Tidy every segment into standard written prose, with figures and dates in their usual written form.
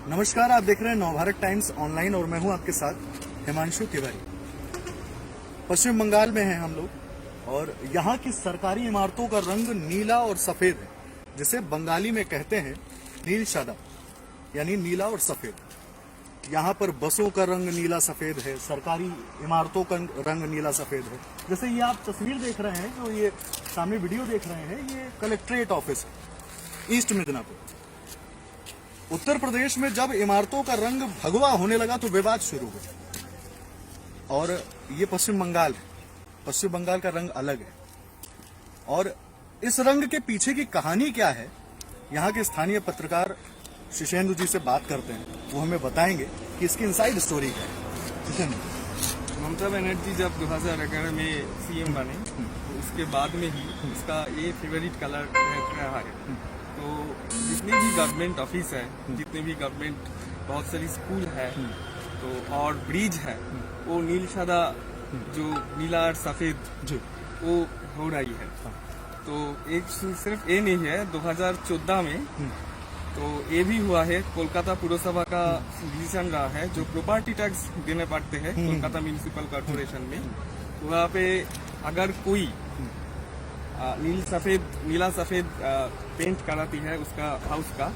नमस्कार, आप देख रहे हैं नवभारत टाइम्स ऑनलाइन और मैं हूं आपके साथ हिमांशु तिवारी। पश्चिम बंगाल में हैं हम लोग और यहाँ की सरकारी इमारतों का रंग नीला और सफेद है, जिसे बंगाली में कहते हैं नील सादा, यानी नीला और सफेद। यहाँ पर बसों का रंग नीला सफेद है, सरकारी इमारतों का रंग नीला सफेद है। जैसे ये आप तस्वीर देख रहे हैं, जो ये सामने वीडियो देख रहे हैं, ये कलेक्ट्रेट ऑफिस है ईस्ट मिदनापुर। उत्तर प्रदेश में जब इमारतों का रंग भगवा होने लगा तो विवाद शुरू हुआ। और ये पश्चिम बंगाल है, पश्चिम बंगाल का रंग अलग है। और इस रंग के पीछे की कहानी क्या है, यहाँ के स्थानीय पत्रकार शिशेंद्र जी से बात करते हैं, वो हमें बताएंगे कि इसकी इनसाइड स्टोरी क्या है। शिशेंद्र, ममता बनर्जी जब 2011 में सीएम बने तो उसके बाद में ही इसका ये फेवरेट कलर रहा है। तो जितने भी गवर्नमेंट ऑफिस है, जितने भी गवर्नमेंट बहुत सारी स्कूल है तो और ब्रिज है, वो नील सादा जो नीला और सफेद वो हो रही है। तो एक सिर्फ ये नहीं है, 2014 में तो ये भी हुआ है, कोलकाता पुरसभा का डिसीजन रहा है जो प्रॉपर्टी टैक्स देने पड़ते हैं कोलकाता म्यूनिसिपल कॉर्पोरेशन में। वहाँ पे अगर कोई नीला सफेद पेंट कराती है उसका हाउस का,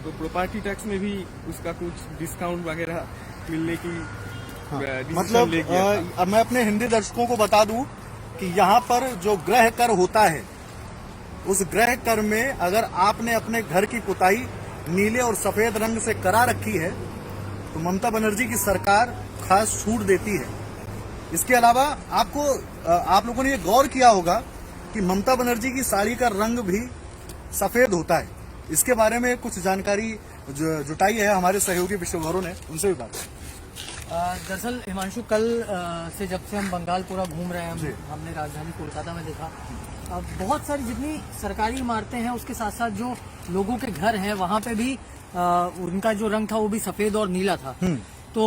तो प्रॉपर्टी टैक्स में भी उसका कुछ डिस्काउंट वगैरह मिलने की मतलब मैं अपने हिंदी दर्शकों को बता दूं कि यहाँ पर जो गृह कर होता है, उस गृह कर में अगर आपने अपने घर की पुताई नीले और सफेद रंग से करा रखी है तो ममता बनर्जी की सरकार खास छूट देती है। इसके अलावा आप लोगों ने ये गौर किया होगा कि ममता बनर्जी की साड़ी का रंग भी सफेद होता है। इसके बारे में कुछ जानकारी जुटाई है हमारे सहयोगी विश्वगौरव ने, उनसे भी बात की। दरअसल हिमांशु, कल से जब से हम बंगाल पूरा घूम रहे हैं, हमने राजधानी कोलकाता में देखा बहुत सारी जितनी सरकारी इमारतें हैं, उसके साथ साथ जो लोगों के घर हैं वहां पे भी उनका जो रंग था वो भी सफेद और नीला था। तो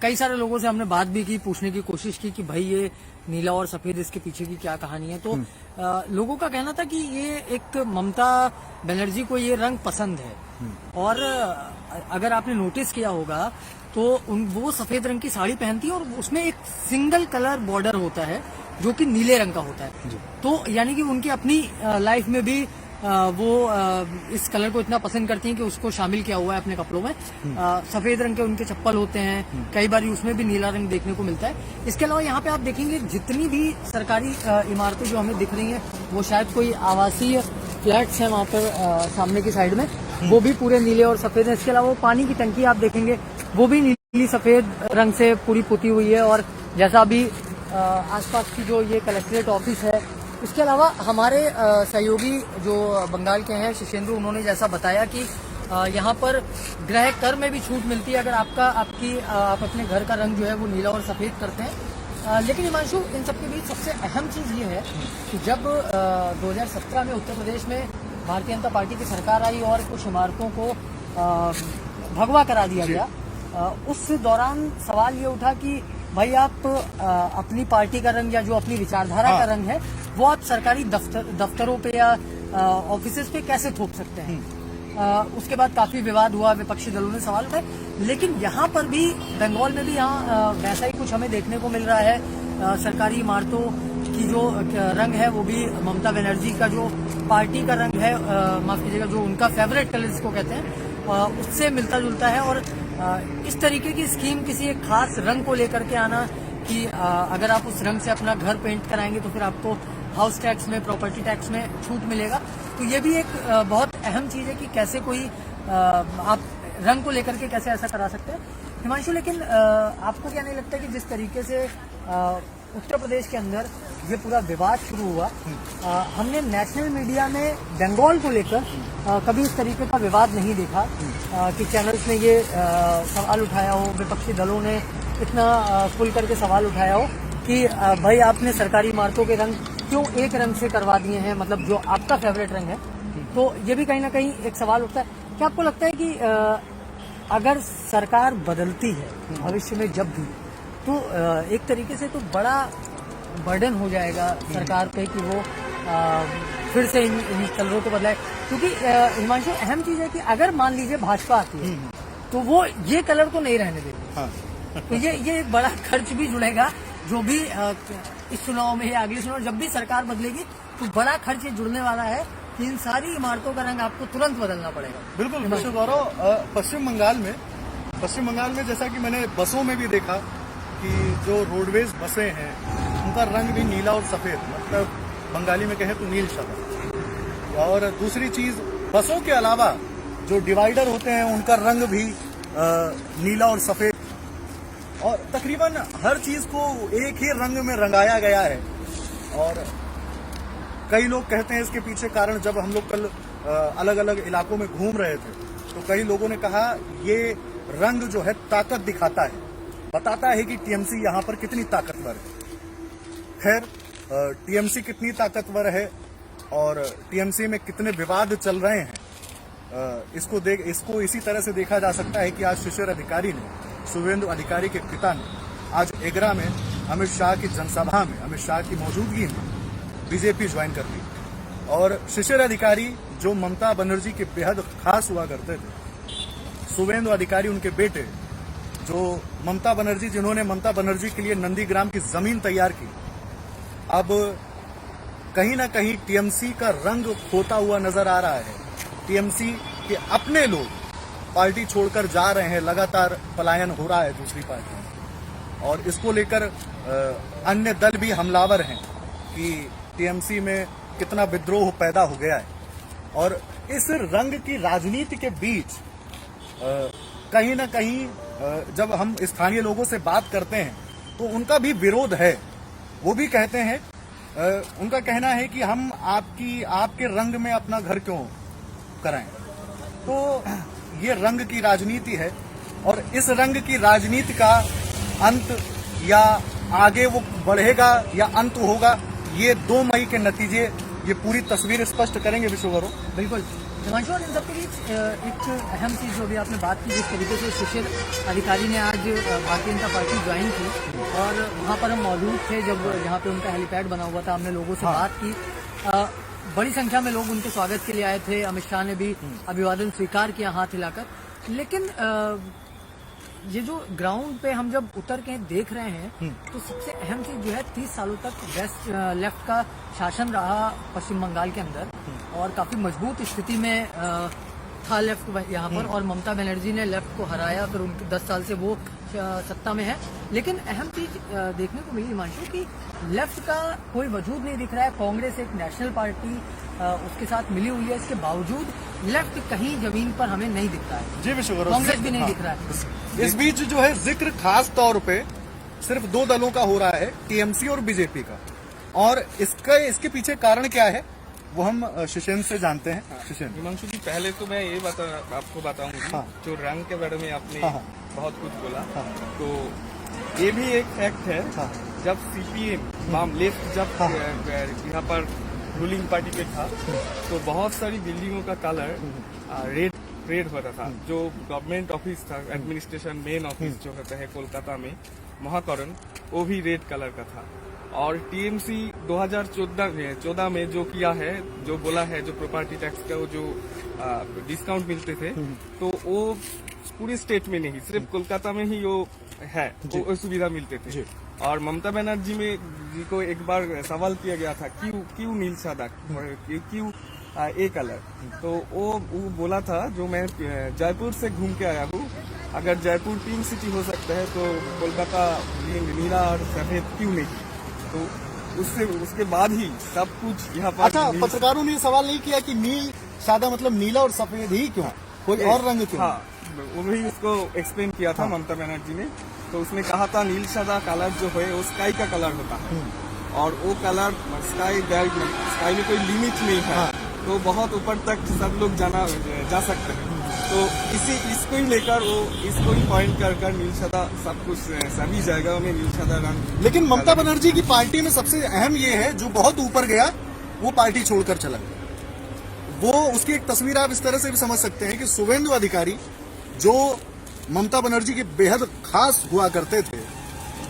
कई सारे लोगों से हमने बात भी की, पूछने की कोशिश की कि भाई ये नीला और सफेद, इसके पीछे की क्या कहानी है। तो लोगों का कहना था कि ये एक ममता बनर्जी को ये रंग पसंद है। और अगर आपने नोटिस किया होगा तो वो सफेद रंग की साड़ी पहनती है और उसमें एक सिंगल कलर बॉर्डर होता है जो कि नीले रंग का होता है। तो यानी कि उनकी अपनी लाइफ में भी वो इस कलर को इतना पसंद करती हैं कि उसको शामिल किया हुआ है अपने कपड़ों में। सफेद रंग के उनके चप्पल होते हैं, कई बार उसमें भी नीला रंग देखने को मिलता है। इसके अलावा यहाँ पे आप देखेंगे जितनी भी सरकारी इमारतें जो हमें दिख रही हैं वो शायद कोई आवासीय फ्लैट्स हैं वहाँ पर सामने की साइड में, वो भी पूरे नीले और सफेद है। इसके अलावा वो पानी की टंकी आप देखेंगे वो भी नीली सफेद रंग से पूरी पुती हुई है। और जैसा अभी आसपास की जो ये कलेक्ट्रेट ऑफिस है, इसके अलावा हमारे सहयोगी जो बंगाल के हैं शिशेंद्र, उन्होंने जैसा बताया कि यहाँ पर गृह कर में भी छूट मिलती है अगर आप अपने घर का रंग जो है वो नीला और सफेद करते हैं। लेकिन हिमांशु, इन सबके बीच सबसे अहम चीज़ ये है कि जब 2017 में उत्तर प्रदेश में भारतीय जनता पार्टी की सरकार आई और कुछ इमारतों को भगवा करा दिया गया, उस दौरान सवाल ये उठा कि भाई आप अपनी पार्टी का रंग या जो अपनी विचारधारा का रंग है वो आप सरकारी दफ्तरों पे या ऑफिसेज पे कैसे थोप सकते हैं। उसके बाद काफी विवाद हुआ, विपक्षी दलों ने सवाल उठाए। लेकिन यहाँ पर भी, बंगाल में भी यहाँ वैसा ही कुछ हमें देखने को मिल रहा है। सरकारी इमारतों की जो रंग है वो भी ममता बनर्जी का जो पार्टी का रंग है, माफ कीजिएगा, जो उनका फेवरेट कलर जिसको कहते हैं, उससे मिलता जुलता है। और इस तरीके की स्कीम किसी एक खास रंग को लेकर के आना कि अगर आप उस रंग से अपना घर पेंट कराएंगे तो फिर आपको हाउस टैक्स में, प्रॉपर्टी टैक्स में छूट मिलेगा। तो ये भी एक बहुत अहम चीज़ है कि कैसे कोई आप रंग को लेकर के कैसे ऐसा करा सकते हैं। हिमांशु, लेकिन आपको क्या नहीं लगता कि जिस तरीके से उत्तर प्रदेश के अंदर ये पूरा विवाद शुरू हुआ, हमने नेशनल मीडिया में बंगाल को लेकर कभी इस तरीके का विवाद नहीं देखा कि चैनल्स ने ये सवाल उठाया हो, विपक्षी दलों ने इतना खुल करके सवाल उठाया हो कि भाई आपने सरकारी इमारतों के रंग क्यों एक रंग से करवा दिए हैं, मतलब जो आपका फेवरेट रंग है। तो ये भी कहीं ना कहीं एक सवाल उठता है। क्या आपको लगता है कि अगर सरकार बदलती है भविष्य में जब भी, तो एक तरीके से तो बड़ा बर्डन हो जाएगा सरकार पे कि वो फिर से इन कलरों को बदलाए? क्योंकि हिमांशु, अहम चीज है कि अगर मान लीजिए भाजपा आती है तो वो ये कलर को नहीं रहने देंगे। हाँ तो ये एक बड़ा खर्च भी जुड़ेगा, जो भी इस चुनाव में या अगले चुनाव जब भी सरकार बदलेगी तो बड़ा खर्च ये जुड़ने वाला है कि इन सारी इमारतों का रंग आपको तुरंत बदलना पड़ेगा। बिल्कुल विश्व गौरव, पश्चिम बंगाल में जैसा कि मैंने बसों में भी देखा कि जो रोडवेज बसें हैं उनका रंग भी नीला और सफेद, मतलब बंगाली में कहें तो नील शबा। और दूसरी चीज, बसों के अलावा जो डिवाइडर होते हैं उनका रंग भी नीला और सफेद, और तकरीबन हर चीज को एक ही रंग में रंगाया गया है। और कई लोग कहते हैं इसके पीछे कारण, जब हम लोग कल अलग अलग इलाकों में घूम रहे थे तो कई लोगों ने कहा ये रंग जो है ताकत दिखाता है, बताता है कि टीएमसी यहाँ पर कितनी ताकतवर है। खैर टीएमसी कितनी ताकतवर है और टीएमसी में कितने विवाद चल रहे हैं, इसको इसी तरह से देखा जा सकता है कि आज शिशिर अधिकारी ने, शुभेंदु अधिकारी के पिता ने आज एगरा में अमित शाह की जनसभा में, अमित शाह की मौजूदगी में बीजेपी ज्वाइन कर ली। और शिशिर अधिकारी जो ममता बनर्जी के बेहद खास हुआ करते थे, शुभेंदु अधिकारी उनके बेटे, जो ममता बनर्जी, जिन्होंने ममता बनर्जी के लिए नंदीग्राम की जमीन तैयार की, अब कहीं ना कहीं टीएमसी का रंग खोता हुआ नजर आ रहा है। टीएमसी के अपने लोग पार्टी छोड़कर जा रहे हैं, लगातार पलायन हो रहा है दूसरी पार्टी में, और इसको लेकर अन्य दल भी हमलावर हैं कि टीएमसी में कितना विद्रोह पैदा हो गया है। और इस रंग की राजनीति के बीच कहीं ना कहीं जब हम स्थानीय लोगों से बात करते हैं तो उनका भी विरोध है। वो भी कहते हैं, उनका कहना है कि हम आपके रंग में अपना घर क्यों कराएं। तो ये रंग की राजनीति है, और इस रंग की राजनीति का अंत या आगे वो बढ़ेगा या अंत होगा, ये 2 मई के नतीजे ये पूरी तस्वीर स्पष्ट करेंगे विश्व गौरव। बिल्कुल हिमांशु, और इन सबके बीच एक अहम चीज जो अभी आपने बात की, जिस तरीके से शिशिर अधिकारी ने आज भारतीय जनता पार्टी ज्वाइन की, और वहाँ पर हम मौजूद थे जब यहाँ पे उनका हेलीपैड बना हुआ था, हमने लोगों से बात की, बड़ी संख्या में लोग उनके स्वागत के लिए आए थे। अमित शाह ने भी अभिवादन स्वीकार किया हाथ हिलाकर। लेकिन ये जो ग्राउंड पे हम जब उतर के देख रहे हैं तो सबसे अहम चीज जो है, 30 सालों तक लेफ्ट का शासन रहा पश्चिम बंगाल के अंदर, और काफी मजबूत स्थिति में था लेफ्ट यहाँ पर, और ममता बनर्जी ने लेफ्ट को हराया, फिर उनके 10 साल से वो सत्ता में है। लेकिन अहम चीज देखने को मिली हिमांशु कि लेफ्ट का कोई वजूद नहीं दिख रहा है। कांग्रेस एक नेशनल पार्टी उसके साथ मिली हुई है, इसके बावजूद लेफ्ट कहीं जमीन पर हमें नहीं दिखता है। जी विश्व गौरव, कांग्रेस भी नहीं दिख रहा है। इस बीच जो है जिक्र खास तौर पे सिर्फ 2 दलों का हो रहा है, टीएमसी और बीजेपी का, और इसके पीछे कारण क्या है वो हम शिशेन से जानते हैं। शिशेन, हिमांशु जी, पहले तो मैं ये आपको बताऊंगी, हाँ। जो रंग के बारे में आपने हाँ। बहुत कुछ बोला, हाँ। तो ये भी एक फैक्ट है। हाँ। जब सीपीएम लेफ्ट जब हाँ। यहाँ पर रूलिंग पार्टी पे था, तो बहुत सारी बिल्डिंगों का कलर रेड होता था। जो गवर्नमेंट ऑफिस था, एडमिनिस्ट्रेशन मेन ऑफिस जो होता है कोलकाता में, महाकरण, वो भी रेड कलर का था। और टीएमसी 2014 में जो किया है, जो बोला है, जो प्रॉपर्टी टैक्स का वो जो डिस्काउंट मिलते थे, तो वो पूरे स्टेट में नहीं, सिर्फ कोलकाता में ही वो है, वो सुविधा मिलते थे। और ममता बनर्जी जी को एक बार सवाल किया गया था, क्यों नील सादा, क्यों ए कलर, तो वो बोला था, जो मैं जयपुर से घूम के आया हूँ, अगर जयपुर पिंक सिटी हो सकता है तो कोलकाता नीला और सफेद क्यों नहीं। तो उसके बाद ही सब कुछ यहाँ पर। अच्छा, पत्रकारों ने सवाल नहीं किया कि नील सादा मतलब नीला और सफेद ही क्यों, कोई और रंग क्यों? हाँ, वो भी उसको एक्सप्लेन किया था ममता बनर्जी ने। तो उसने कहा था नील सादा कलर जो है वो स्काई का कलर होता है, और वो कलर स्काई में कोई लिमिट नहीं है, तो बहुत ऊपर तक सब लोग जा सकते हैं। तो इसको ही लेकर वो इसको ही पॉइंट कर नील सादा सब कुछ सभी जगहों में नील सादा रंग। लेकिन ममता बनर्जी की पार्टी में सबसे अहम ये है, जो बहुत ऊपर गया वो पार्टी छोड़कर चला गया। वो उसकी एक तस्वीर आप इस तरह से भी समझ सकते हैं कि शुभेंदु अधिकारी, जो ममता बनर्जी के बेहद खास हुआ करते थे,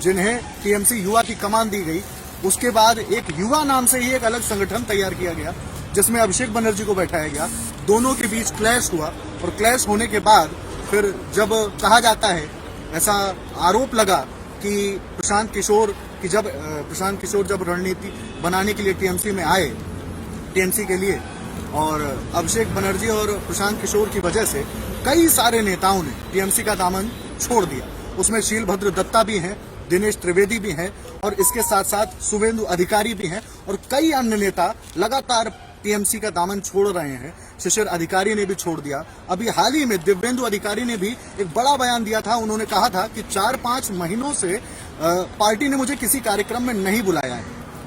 जिन्हें टीएमसी युवा की कमान दी गई, उसके बाद एक युवा नाम से ही एक अलग संगठन तैयार किया गया जिसमें अभिषेक बनर्जी को बैठाया गया। दोनों के बीच क्लैश हुआ, और क्लैश होने के बाद फिर जब कहा जाता है, ऐसा आरोप लगा कि प्रशांत किशोर जब रणनीति बनाने के लिए टीएमसी में आए, टीएमसी के लिए, और अभिषेक बनर्जी और प्रशांत किशोर की वजह से कई सारे नेताओं ने टीएमसी का दामन छोड़ दिया। उसमें शीलभद्र दत्ता भी हैं, दिनेश त्रिवेदी भी हैं, और इसके साथ साथ शुभेंदु अधिकारी भी हैं, और कई अन्य नेता लगातार टीएमसी का दामन छोड़ रहे हैं। शिशिर अधिकारी ने भी छोड़ दिया। अभी हाल ही में दिव्येंदु अधिकारी ने भी एक बड़ा बयान दिया था। उन्होंने कहा था कि 4-5 महीनों से पार्टी ने मुझे किसी कार्यक्रम में नहीं बुलाया है।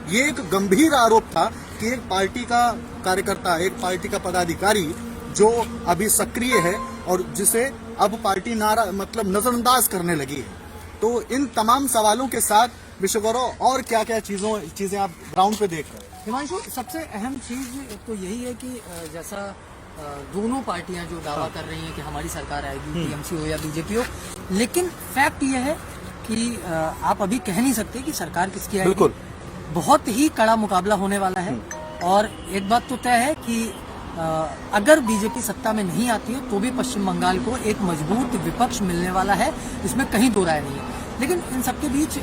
ये एक गंभीर आरोप था कि एक पार्टी का कार्यकर्ता, एक पार्टी का पदाधिकारी जो अभी सक्रिय है और जिसे अब पार्टी नजरअंदाज करने लगी है। तो इन तमाम सवालों के साथ विश्वगौरव, और क्या क्या चीजें आप ग्राउंड पे देख रहे हैं? हिमांशु, सबसे अहम चीज तो यही है कि जैसा दोनों पार्टियां जो दावा कर रही हैं कि हमारी सरकार आएगी, टीएमसी हो या बीजेपी हो, लेकिन फैक्ट ये है कि आप अभी कह नहीं सकते कि सरकार किसकी आएगी। बिल्कुल, बहुत ही कड़ा मुकाबला होने वाला है। और एक बात तो तय है कि अगर बीजेपी सत्ता में नहीं आती है तो भी पश्चिम बंगाल को एक मजबूत विपक्ष मिलने वाला है, इसमें कहीं दो राय नहीं है। लेकिन इन सबके बीच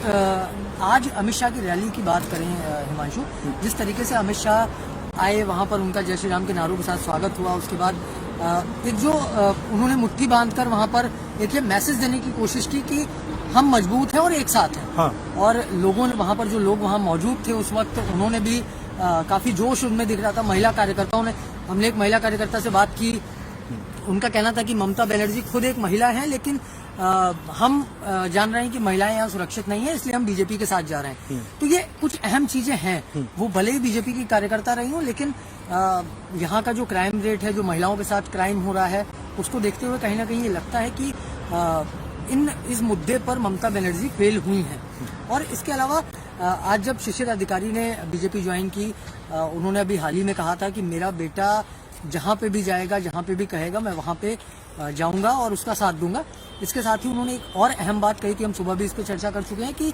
आज अमित शाह की रैली की बात करें हिमांशु, जिस तरीके से अमित शाह आए, वहां पर उनका जय श्री राम के नारों के साथ स्वागत हुआ। उसके बाद एक जो उन्होंने मुट्ठी बांधकर वहां पर एक ये मैसेज देने की कोशिश की कि हम मजबूत हैं और एक साथ हैं। हाँ। और लोगों ने वहां पर, जो लोग वहां मौजूद थे उस वक्त, उन्होंने भी काफी जोश उनमें दिख रहा था। महिला कार्यकर्ताओं ने, हमने एक महिला कार्यकर्ता से बात की, उनका कहना था कि ममता बनर्जी खुद एक महिला है, लेकिन हम जान रहे हैं कि महिलाएं यहाँ सुरक्षित नहीं है, इसलिए हम बीजेपी के साथ जा रहे हैं। तो ये कुछ अहम चीजें हैं। वो भले ही बीजेपी की कार्यकर्ता रही हो, लेकिन यहाँ का जो क्राइम रेट है, जो महिलाओं के साथ क्राइम हो रहा है, उसको देखते हुए कहीं ना कहीं ये लगता है कि इस मुद्दे पर ममता बनर्जी फेल हुई हैं। और इसके अलावा आज जब शिशिर अधिकारी ने बीजेपी ज्वाइन की, उन्होंने अभी हाल ही में कहा था कि मेरा बेटा जहां पे भी जाएगा, जहां पे भी कहेगा, मैं वहां पे जाऊंगा और उसका साथ दूंगा। इसके साथ ही उन्होंने एक और अहम बात कही थी, हम सुबह भी इस पर चर्चा कर चुके हैं, कि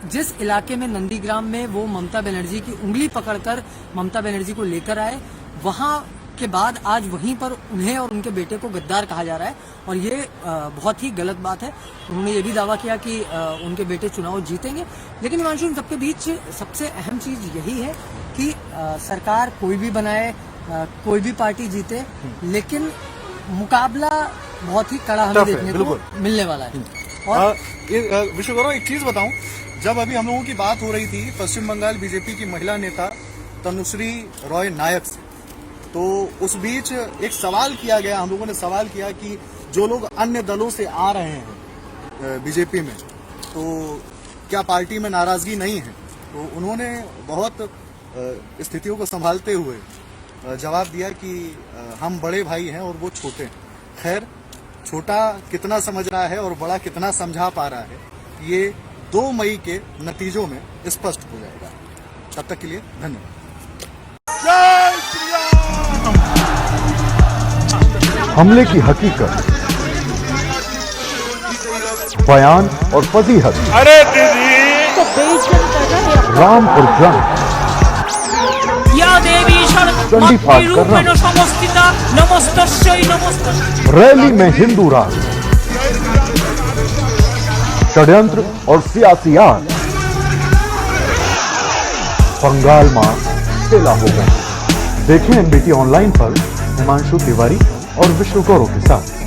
जिस इलाके में नंदीग्राम में वो ममता बनर्जी की उंगली पकड़कर ममता बनर्जी को लेकर आए, वहां के बाद आज वहीं पर उन्हें और उनके बेटे को गद्दार कहा जा रहा है, और ये बहुत ही गलत बात है। उन्होंने ये भी दावा किया कि उनके बेटे चुनाव जीतेंगे। लेकिन हिमांशु, इन सबके बीच सबसे अहम चीज यही है कि सरकार कोई भी बनाए, कोई भी पार्टी जीते, लेकिन मुकाबला बहुत ही कड़ा हमें देखने को मिलने वाला है। और विश्वगौरव, एक चीज बताऊं, जब अभी हम लोगों की बात हो रही थी पश्चिम बंगाल बीजेपी की महिला नेता तनुश्री रॉय नायक से, तो उस बीच एक सवाल किया गया, हम लोगों ने सवाल किया कि जो लोग अन्य दलों से आ रहे हैं बीजेपी में, तो क्या पार्टी में नाराजगी नहीं है? तो उन्होंने बहुत स्थितियों को संभालते हुए जवाब दिया कि हम बड़े भाई हैं और वो छोटे हैं। खैर, छोटा कितना समझ रहा है और बड़ा कितना समझा पा रहा है, ये 2 मई के नतीजों में स्पष्ट हो जाएगा। तब तक के लिए धन्यवाद। हमले की हकीकत, बयान और फजीहत, अरे दीदी तो बेइज्जत कर रहे हैं। राम और जंग, या देवी चंडीपाठ करना, समस्तिता नमस्तस्यै नमस्तस्यै। रैली में हिंदू राज, षड्यंत्र और सियासी आग, बंगाल मां तेला हो गए। देखें एमबीटी ऑनलाइन पर हिमांशु तिवारी और विश्वगौरव के साथ।